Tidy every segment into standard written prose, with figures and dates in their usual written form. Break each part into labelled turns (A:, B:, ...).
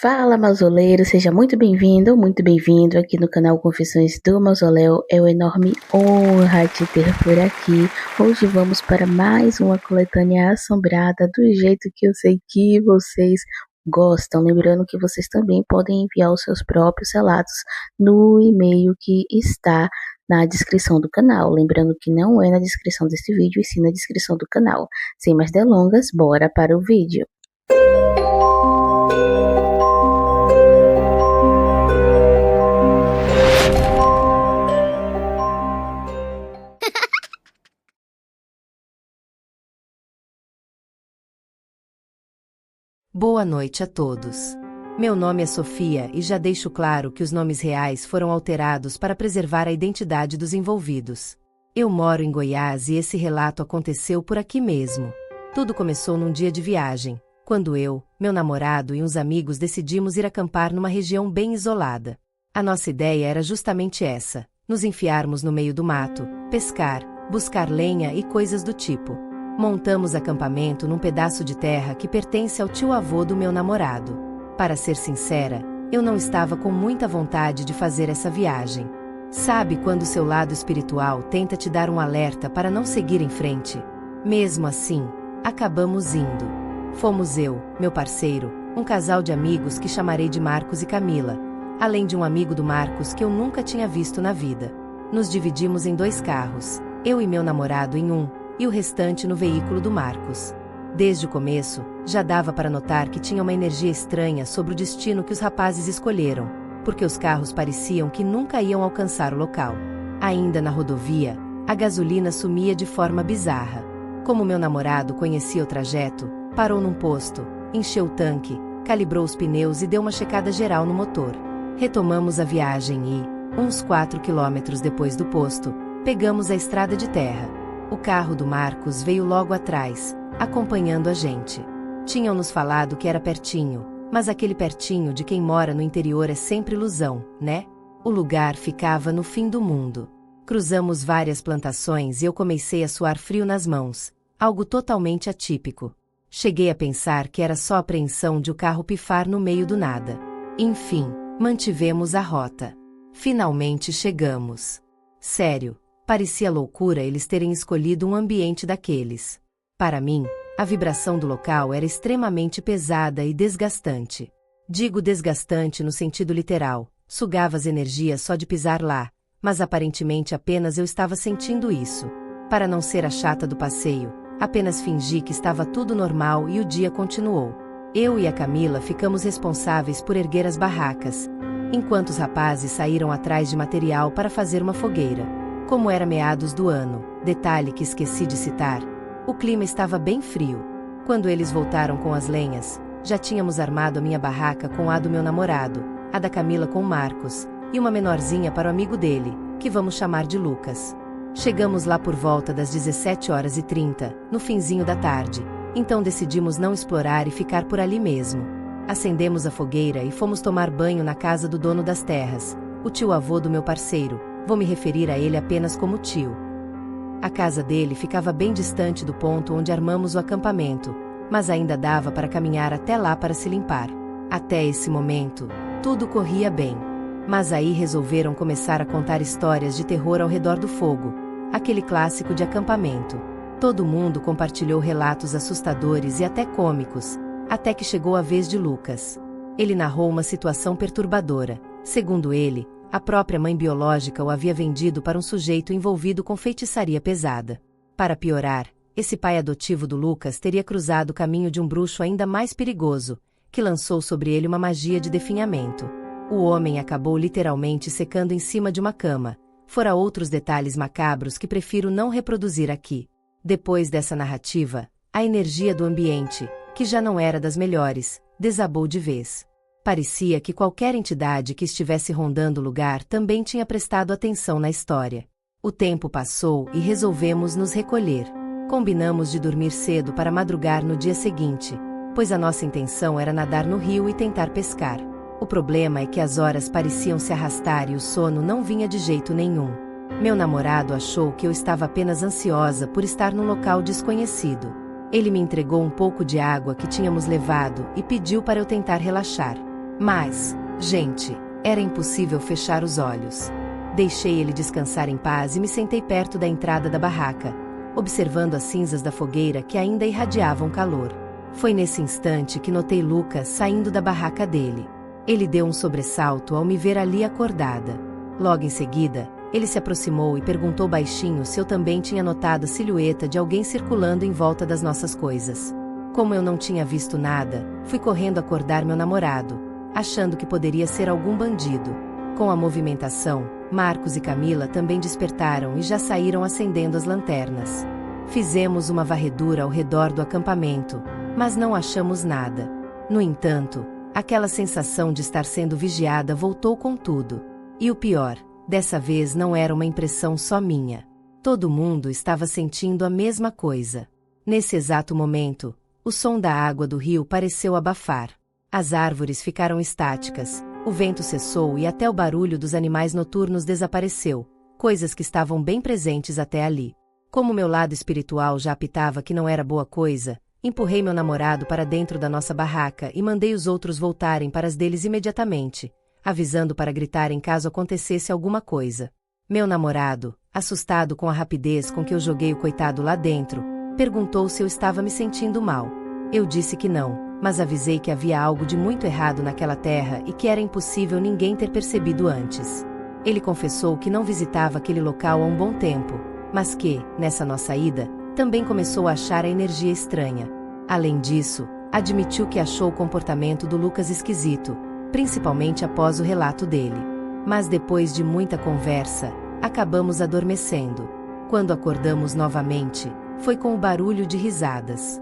A: Fala, mausoleiro, seja muito bem-vindo, muito bem-vindo aqui no canal Confissões do Mausoléu. É uma enorme honra te ter por aqui. Hoje vamos para mais uma coletânea assombrada do jeito que eu sei que vocês gostam. Lembrando que vocês também podem enviar os seus próprios relatos no e-mail que está na descrição do canal. Lembrando que não é na descrição deste vídeo, e sim na descrição do canal. Sem mais delongas, bora para o vídeo.
B: Boa noite a todos. Meu nome é Sofia e já deixo claro que os nomes reais foram alterados para preservar a identidade dos envolvidos. Eu moro em Goiás e esse relato aconteceu por aqui mesmo. Tudo começou num dia de viagem, quando eu, meu namorado e uns amigos decidimos ir acampar numa região bem isolada. A nossa ideia era justamente essa: nos enfiarmos no meio do mato, pescar, buscar lenha e coisas do tipo. Montamos acampamento num pedaço de terra que pertence ao tio-avô do meu namorado. Para ser sincera, eu não estava com muita vontade de fazer essa viagem. Sabe quando seu lado espiritual tenta te dar um alerta para não seguir em frente? Mesmo assim, acabamos indo. Fomos eu, meu parceiro, um casal de amigos que chamarei de Marcos e Camila, além de um amigo do Marcos que eu nunca tinha visto na vida. Nos dividimos em 2 carros, eu e meu namorado em um, e o restante no veículo do Marcos. Desde o começo, já dava para notar que tinha uma energia estranha sobre o destino que os rapazes escolheram, porque os carros pareciam que nunca iam alcançar o local. Ainda na rodovia, a gasolina sumia de forma bizarra. Como meu namorado conhecia o trajeto, parou num posto, encheu o tanque, calibrou os pneus e deu uma checada geral no motor. Retomamos a viagem e, uns 4 quilômetros depois do posto, pegamos a estrada de terra. O carro do Marcos veio logo atrás, acompanhando a gente. Tinham nos falado que era pertinho, mas aquele pertinho de quem mora no interior é sempre ilusão, né? O lugar ficava no fim do mundo. Cruzamos várias plantações e eu comecei a suar frio nas mãos, algo totalmente atípico. Cheguei a pensar que era só a apreensão de o carro pifar no meio do nada. Enfim, mantivemos a rota. Finalmente chegamos. Sério. Parecia loucura eles terem escolhido um ambiente daqueles. Para mim, a vibração do local era extremamente pesada e desgastante. Digo desgastante no sentido literal, sugava as energias só de pisar lá, mas aparentemente apenas eu estava sentindo isso. Para não ser a chata do passeio, apenas fingi que estava tudo normal e o dia continuou. Eu e a Camila ficamos responsáveis por erguer as barracas, enquanto os rapazes saíram atrás de material para fazer uma fogueira. Como era meados do ano, detalhe que esqueci de citar, o clima estava bem frio. Quando eles voltaram com as lenhas, já tínhamos armado a minha barraca com a do meu namorado, a da Camila com o Marcos, e uma menorzinha para o amigo dele, que vamos chamar de Lucas. Chegamos lá por volta das 17h30, no finzinho da tarde, então decidimos não explorar e ficar por ali mesmo. Acendemos a fogueira e fomos tomar banho na casa do dono das terras, o tio-avô do meu parceiro. Vou me referir a ele apenas como tio. A casa dele ficava bem distante do ponto onde armamos o acampamento, mas ainda dava para caminhar até lá para se limpar. Até esse momento, tudo corria bem. Mas aí resolveram começar a contar histórias de terror ao redor do fogo, aquele clássico de acampamento. Todo mundo compartilhou relatos assustadores e até cômicos, até que chegou a vez de Lucas. Ele narrou uma situação perturbadora. Segundo ele, a própria mãe biológica o havia vendido para um sujeito envolvido com feitiçaria pesada. Para piorar, esse pai adotivo do Lucas teria cruzado o caminho de um bruxo ainda mais perigoso, que lançou sobre ele uma magia de definhamento. O homem acabou literalmente secando em cima de uma cama. Fora outros detalhes macabros que prefiro não reproduzir aqui. Depois dessa narrativa, a energia do ambiente, que já não era das melhores, desabou de vez. Parecia que qualquer entidade que estivesse rondando o lugar também tinha prestado atenção na história. O tempo passou e resolvemos nos recolher. Combinamos de dormir cedo para madrugar no dia seguinte, pois a nossa intenção era nadar no rio e tentar pescar. O problema é que as horas pareciam se arrastar e o sono não vinha de jeito nenhum. Meu namorado achou que eu estava apenas ansiosa por estar num local desconhecido. Ele me entregou um pouco de água que tínhamos levado e pediu para eu tentar relaxar. Mas, gente, era impossível fechar os olhos. Deixei ele descansar em paz e me sentei perto da entrada da barraca, observando as cinzas da fogueira que ainda irradiavam calor. Foi nesse instante que notei Lucas saindo da barraca dele. Ele deu um sobressalto ao me ver ali acordada. Logo em seguida, ele se aproximou e perguntou baixinho se eu também tinha notado a silhueta de alguém circulando em volta das nossas coisas. Como eu não tinha visto nada, fui correndo acordar meu namorado, achando que poderia ser algum bandido. Com a movimentação, Marcos e Camila também despertaram e já saíram acendendo as lanternas. Fizemos uma varredura ao redor do acampamento, mas não achamos nada. No entanto, aquela sensação de estar sendo vigiada voltou com tudo. E o pior, dessa vez não era uma impressão só minha. Todo mundo estava sentindo a mesma coisa. Nesse exato momento, o som da água do rio pareceu abafar. As árvores ficaram estáticas, o vento cessou e até o barulho dos animais noturnos desapareceu, coisas que estavam bem presentes até ali. Como meu lado espiritual já apitava que não era boa coisa, empurrei meu namorado para dentro da nossa barraca e mandei os outros voltarem para as deles imediatamente, avisando para gritarem caso acontecesse alguma coisa. Meu namorado, assustado com a rapidez com que eu joguei o coitado lá dentro, perguntou se eu estava me sentindo mal. Eu disse que não, mas avisei que havia algo de muito errado naquela terra e que era impossível ninguém ter percebido antes. Ele confessou que não visitava aquele local há um bom tempo, mas que, nessa nossa ida, também começou a achar a energia estranha. Além disso, admitiu que achou o comportamento do Lucas esquisito, principalmente após o relato dele. Mas depois de muita conversa, acabamos adormecendo. Quando acordamos novamente, foi com o barulho de risadas.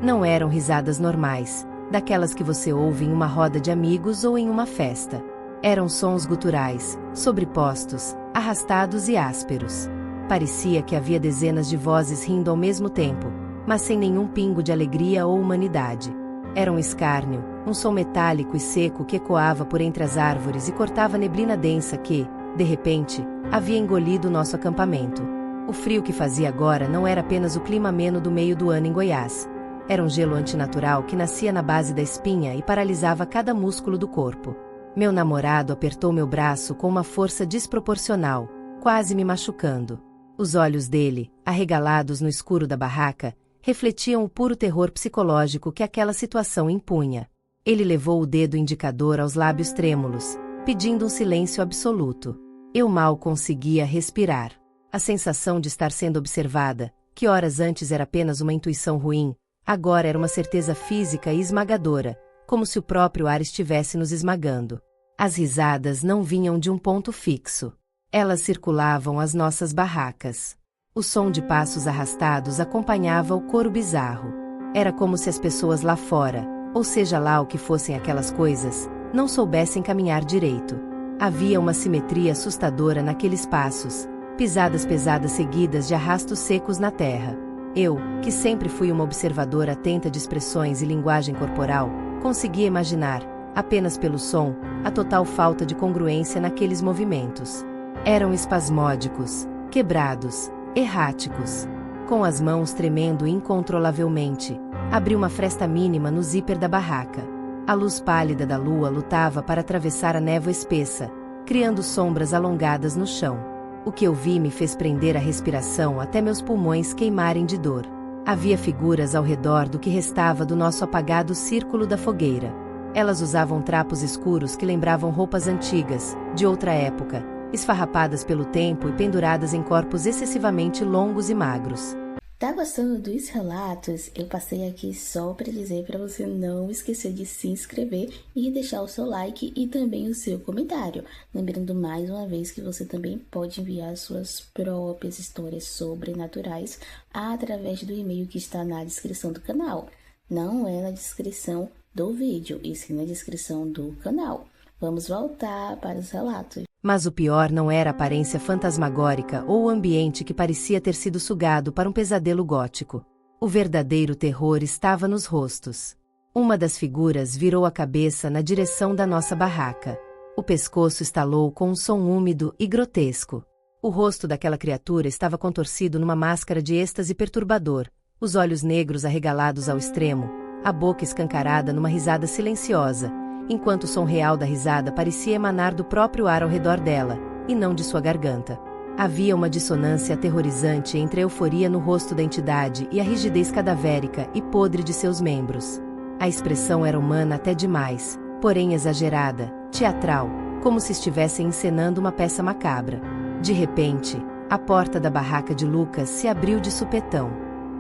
B: Não eram risadas normais, daquelas que você ouve em uma roda de amigos ou em uma festa. Eram sons guturais, sobrepostos, arrastados e ásperos. Parecia que havia dezenas de vozes rindo ao mesmo tempo, mas sem nenhum pingo de alegria ou humanidade. Era um escárnio, um som metálico e seco que ecoava por entre as árvores e cortava a neblina densa que, de repente, havia engolido o nosso acampamento. O frio que fazia agora não era apenas o clima ameno do meio do ano em Goiás. Era um gelo antinatural que nascia na base da espinha e paralisava cada músculo do corpo. Meu namorado apertou meu braço com uma força desproporcional, quase me machucando. Os olhos dele, arregalados no escuro da barraca, refletiam o puro terror psicológico que aquela situação impunha. Ele levou o dedo indicador aos lábios trêmulos, pedindo um silêncio absoluto. Eu mal conseguia respirar. A sensação de estar sendo observada, que horas antes era apenas uma intuição ruim, agora era uma certeza física e esmagadora, como se o próprio ar estivesse nos esmagando. As risadas não vinham de um ponto fixo. Elas circulavam as nossas barracas. O som de passos arrastados acompanhava o coro bizarro. Era como se as pessoas lá fora, ou seja lá o que fossem aquelas coisas, não soubessem caminhar direito. Havia uma simetria assustadora naqueles passos, pisadas pesadas seguidas de arrastos secos na terra. Eu, que sempre fui uma observadora atenta de expressões e linguagem corporal, conseguia imaginar, apenas pelo som, a total falta de congruência naqueles movimentos. Eram espasmódicos, quebrados, erráticos. Com as mãos tremendo incontrolavelmente, abri uma fresta mínima no zíper da barraca. A luz pálida da lua lutava para atravessar a névoa espessa, criando sombras alongadas no chão. O que eu vi me fez prender a respiração até meus pulmões queimarem de dor. Havia figuras ao redor do que restava do nosso apagado círculo da fogueira. Elas usavam trapos escuros que lembravam roupas antigas, de outra época, esfarrapadas pelo tempo e penduradas em corpos excessivamente longos e magros.
A: Tá gostando dos relatos? Eu passei aqui só para dizer para você não esquecer de se inscrever e deixar o seu like e também o seu comentário. Lembrando mais uma vez que você também pode enviar suas próprias histórias sobrenaturais através do e-mail que está na descrição do canal. Não é na descrição do vídeo, e sim na descrição do canal. Vamos voltar para os relatos.
B: Mas o pior não era a aparência fantasmagórica ou o ambiente que parecia ter sido sugado para um pesadelo gótico. O verdadeiro terror estava nos rostos. Uma das figuras virou a cabeça na direção da nossa barraca. O pescoço estalou com um som úmido e grotesco. O rosto daquela criatura estava contorcido numa máscara de êxtase perturbador, os olhos negros arregalados ao extremo, a boca escancarada numa risada silenciosa, enquanto o som real da risada parecia emanar do próprio ar ao redor dela, e não de sua garganta. Havia uma dissonância aterrorizante entre a euforia no rosto da entidade e a rigidez cadavérica e podre de seus membros. A expressão era humana até demais, porém exagerada, teatral, como se estivessem encenando uma peça macabra. De repente, a porta da barraca de Lucas se abriu de supetão.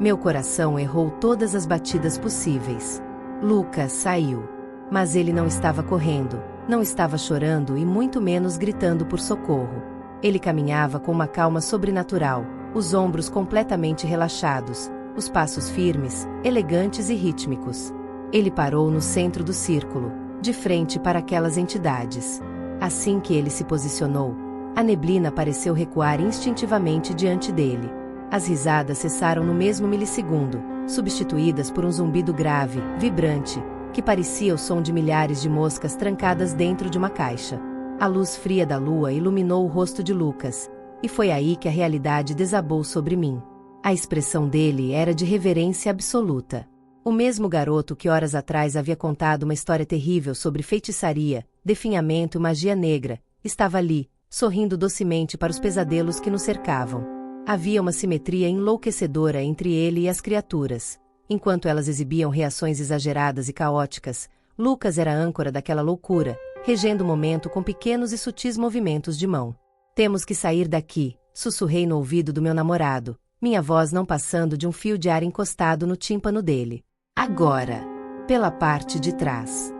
B: Meu coração errou todas as batidas possíveis. Lucas saiu. Mas ele não estava correndo, não estava chorando e muito menos gritando por socorro. Ele caminhava com uma calma sobrenatural, os ombros completamente relaxados, os passos firmes, elegantes e rítmicos. Ele parou no centro do círculo, de frente para aquelas entidades. Assim que ele se posicionou, a neblina pareceu recuar instintivamente diante dele. As risadas cessaram no mesmo milissegundo, substituídas por um zumbido grave, vibrante, que parecia o som de milhares de moscas trancadas dentro de uma caixa. A luz fria da lua iluminou o rosto de Lucas, e foi aí que a realidade desabou sobre mim. A expressão dele era de reverência absoluta. O mesmo garoto que horas atrás havia contado uma história terrível sobre feitiçaria, definhamento e magia negra, estava ali, sorrindo docemente para os pesadelos que nos cercavam. Havia uma simetria enlouquecedora entre ele e as criaturas. Enquanto elas exibiam reações exageradas e caóticas, Lucas era a âncora daquela loucura, regendo o momento com pequenos e sutis movimentos de mão. "Temos que sair daqui", sussurrei no ouvido do meu namorado, minha voz não passando de um fio de ar encostado no tímpano dele. "Agora!" Pela parte de trás.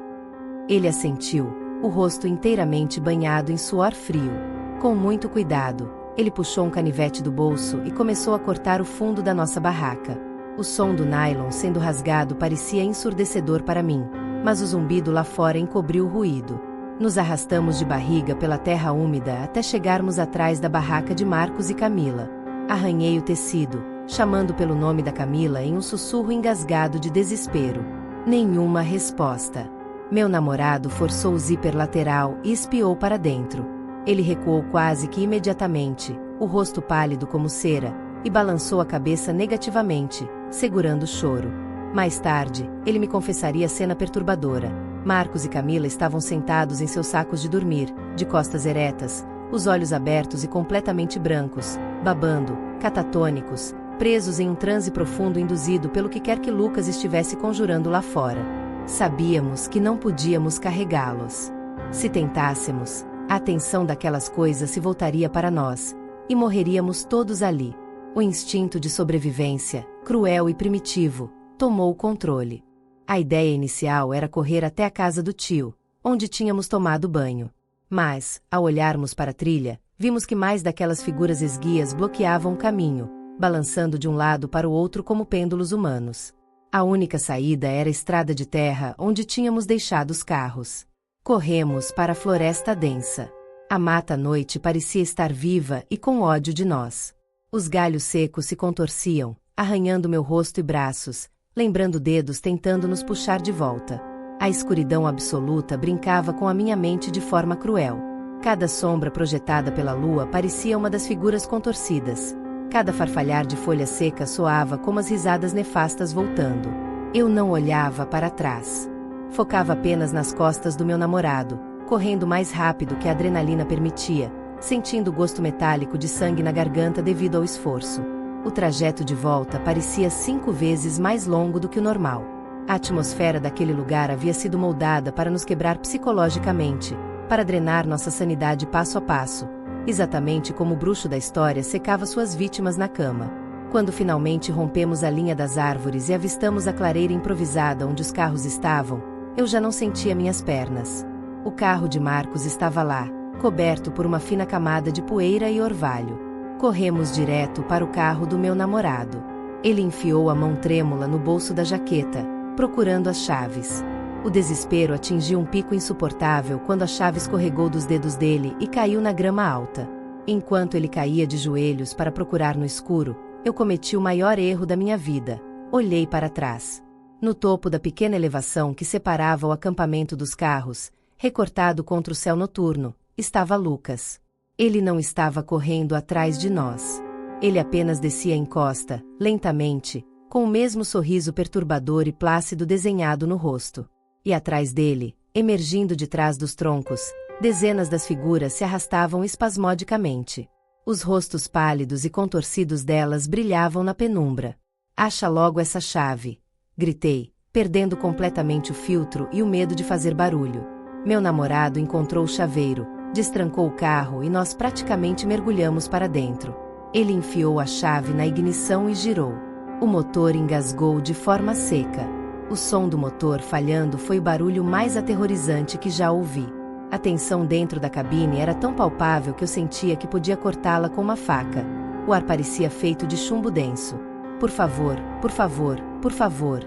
B: Ele assentiu, o rosto inteiramente banhado em suor frio. Com muito cuidado, ele puxou um canivete do bolso e começou a cortar o fundo da nossa barraca. O som do nylon sendo rasgado parecia ensurdecedor para mim, mas o zumbido lá fora encobriu o ruído. Nos arrastamos de barriga pela terra úmida até chegarmos atrás da barraca de Marcos e Camila. Arranhei o tecido, chamando pelo nome da Camila em um sussurro engasgado de desespero. Nenhuma resposta. Meu namorado forçou o zíper lateral e espiou para dentro. Ele recuou quase que imediatamente, o rosto pálido como cera, e balançou a cabeça negativamente, segurando o choro. Mais tarde, ele me confessaria a cena perturbadora. Marcos e Camila estavam sentados em seus sacos de dormir, de costas eretas, os olhos abertos e completamente brancos, babando, catatônicos, presos em um transe profundo induzido pelo que quer que Lucas estivesse conjurando lá fora. Sabíamos que não podíamos carregá-los. Se tentássemos, a atenção daquelas coisas se voltaria para nós, e morreríamos todos ali. O instinto de sobrevivência, cruel e primitivo, tomou o controle. A ideia inicial era correr até a casa do tio, onde tínhamos tomado banho. Mas, ao olharmos para a trilha, vimos que mais daquelas figuras esguias bloqueavam o caminho, balançando de um lado para o outro como pêndulos humanos. A única saída era a estrada de terra onde tínhamos deixado os carros. Corremos para a floresta densa. A mata à noite parecia estar viva e com ódio de nós. Os galhos secos se contorciam, arranhando meu rosto e braços, lembrando dedos tentando nos puxar de volta. A escuridão absoluta brincava com a minha mente de forma cruel. Cada sombra projetada pela lua parecia uma das figuras contorcidas. Cada farfalhar de folha seca soava como as risadas nefastas voltando. Eu não olhava para trás. Focava apenas nas costas do meu namorado, correndo mais rápido que a adrenalina permitia, sentindo o gosto metálico de sangue na garganta devido ao esforço. O trajeto de volta parecia 5 vezes mais longo do que o normal. A atmosfera daquele lugar havia sido moldada para nos quebrar psicologicamente, para drenar nossa sanidade passo a passo, exatamente como o bruxo da história secava suas vítimas na cama. Quando finalmente rompemos a linha das árvores e avistamos a clareira improvisada onde os carros estavam, eu já não sentia minhas pernas. O carro de Marcos estava lá, coberto por uma fina camada de poeira e orvalho. Corremos direto para o carro do meu namorado. Ele enfiou a mão trêmula no bolso da jaqueta, procurando as chaves. O desespero atingiu um pico insuportável quando a chave escorregou dos dedos dele e caiu na grama alta. Enquanto ele caía de joelhos para procurar no escuro, eu cometi o maior erro da minha vida. Olhei para trás. No topo da pequena elevação que separava o acampamento dos carros, recortado contra o céu noturno, estava Lucas. Ele não estava correndo atrás de nós. Ele apenas descia a encosta, lentamente, com o mesmo sorriso perturbador e plácido desenhado no rosto. E atrás dele, Emergindo de trás dos troncos, dezenas das figuras se arrastavam espasmodicamente. Os rostos pálidos e contorcidos delas brilhavam na penumbra. Acha logo essa chave! Gritei, perdendo completamente o filtro e o medo de fazer barulho. Meu namorado encontrou o chaveiro, destrancou o carro e nós praticamente mergulhamos para dentro. Ele enfiou a chave na ignição e girou. O motor engasgou de forma seca. O som do motor falhando foi o barulho mais aterrorizante que já ouvi. A tensão dentro da cabine era tão palpável que eu sentia que podia cortá-la com uma faca. O ar parecia feito de chumbo denso. Por favor, por favor, por favor.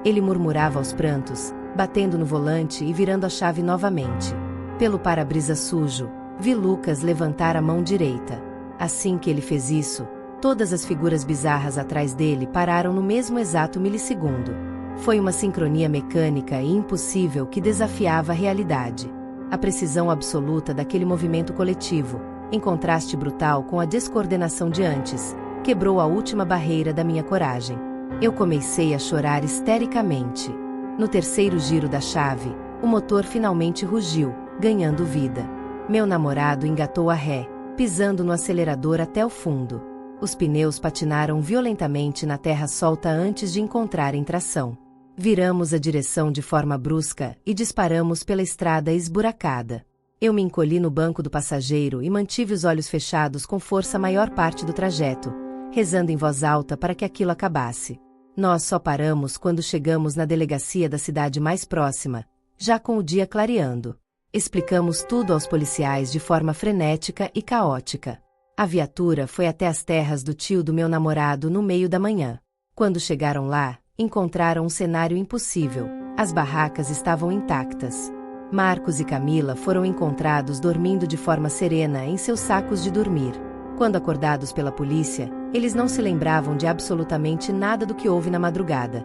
B: Ele murmurava aos prantos, batendo no volante e virando a chave novamente. Pelo para-brisa sujo, vi Lucas levantar a mão direita. Assim que ele fez isso, todas as figuras bizarras atrás dele pararam no mesmo exato milissegundo. Foi uma sincronia mecânica e impossível que desafiava a realidade. A precisão absoluta daquele movimento coletivo, em contraste brutal com a descoordenação de antes, quebrou a última barreira da minha coragem. Eu comecei a chorar histericamente. No terceiro giro da chave, o motor finalmente rugiu, ganhando vida. Meu namorado engatou a ré, pisando no acelerador até o fundo. Os pneus patinaram violentamente na terra solta antes de encontrarem tração. Viramos a direção de forma brusca e disparamos pela estrada esburacada. Eu me encolhi no banco do passageiro e mantive os olhos fechados com força a maior parte do trajeto, rezando em voz alta para que aquilo acabasse. Nós só paramos quando chegamos na delegacia da cidade mais próxima, já com o dia clareando. Explicamos tudo aos policiais de forma frenética e caótica. A viatura foi até as terras do tio do meu namorado no meio da manhã. Quando chegaram lá, encontraram um cenário impossível. As barracas estavam intactas. Marcos e Camila foram encontrados dormindo de forma serena em seus sacos de dormir. Quando acordados pela polícia, eles não se lembravam de absolutamente nada do que houve na madrugada.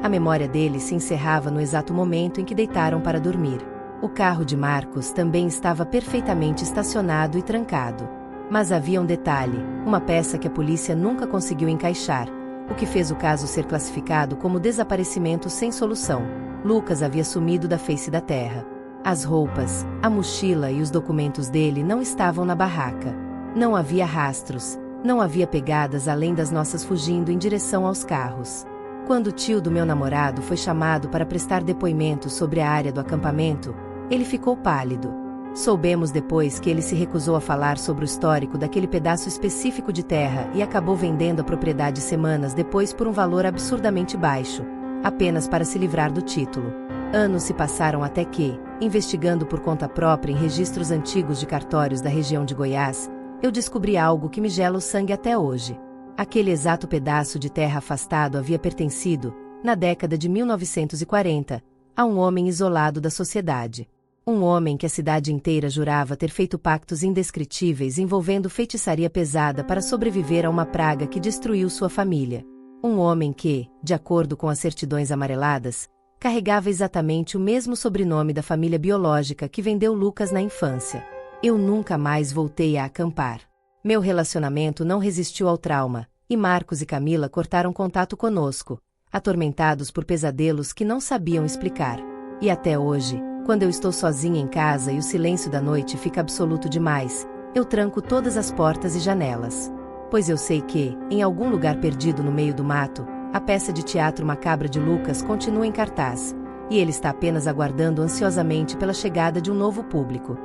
B: A memória deles se encerrava no exato momento em que deitaram para dormir. O carro de Marcos também estava perfeitamente estacionado e trancado. Mas havia um detalhe, uma peça que a polícia nunca conseguiu encaixar, o que fez o caso ser classificado como desaparecimento sem solução. Lucas havia sumido da face da terra. As roupas, a mochila e os documentos dele não estavam na barraca. Não havia rastros, não havia pegadas além das nossas fugindo em direção aos carros. Quando o tio do meu namorado foi chamado para prestar depoimento sobre a área do acampamento, ele ficou pálido. Soubemos depois que ele se recusou a falar sobre o histórico daquele pedaço específico de terra e acabou vendendo a propriedade semanas depois por um valor absurdamente baixo, apenas para se livrar do título. Anos se passaram até que, investigando por conta própria em registros antigos de cartórios da região de Goiás, eu descobri algo que me gela o sangue até hoje. Aquele exato pedaço de terra afastado havia pertencido, na década de 1940, a um homem isolado da sociedade. Um homem que a cidade inteira jurava ter feito pactos indescritíveis envolvendo feitiçaria pesada para sobreviver a uma praga que destruiu sua família. Um homem que, de acordo com as certidões amareladas, carregava exatamente o mesmo sobrenome da família biológica que vendeu Lucas na infância. Eu nunca mais voltei a acampar. Meu relacionamento não resistiu ao trauma, e Marcos e Camila cortaram contato conosco, atormentados por pesadelos que não sabiam explicar. E até hoje, quando eu estou sozinha em casa e o silêncio da noite fica absoluto demais, eu tranco todas as portas e janelas. Pois eu sei que, em algum lugar perdido no meio do mato, a peça de teatro macabra de Lucas continua em cartaz, e ele está apenas aguardando ansiosamente pela chegada de um novo público.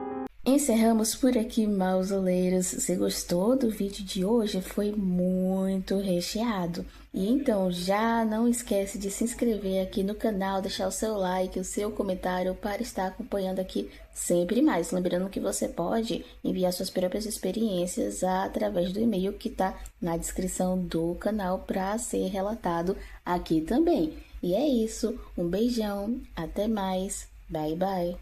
A: Encerramos por aqui, mausoleiros. Se gostou do vídeo de hoje, foi muito recheado. E então já não esquece de se inscrever aqui no canal, deixar o seu like, o seu comentário para estar acompanhando aqui sempre mais. Lembrando que você pode enviar suas próprias experiências através do e-mail que está na descrição do canal para ser relatado aqui também. E é isso, um beijão, até mais, bye bye.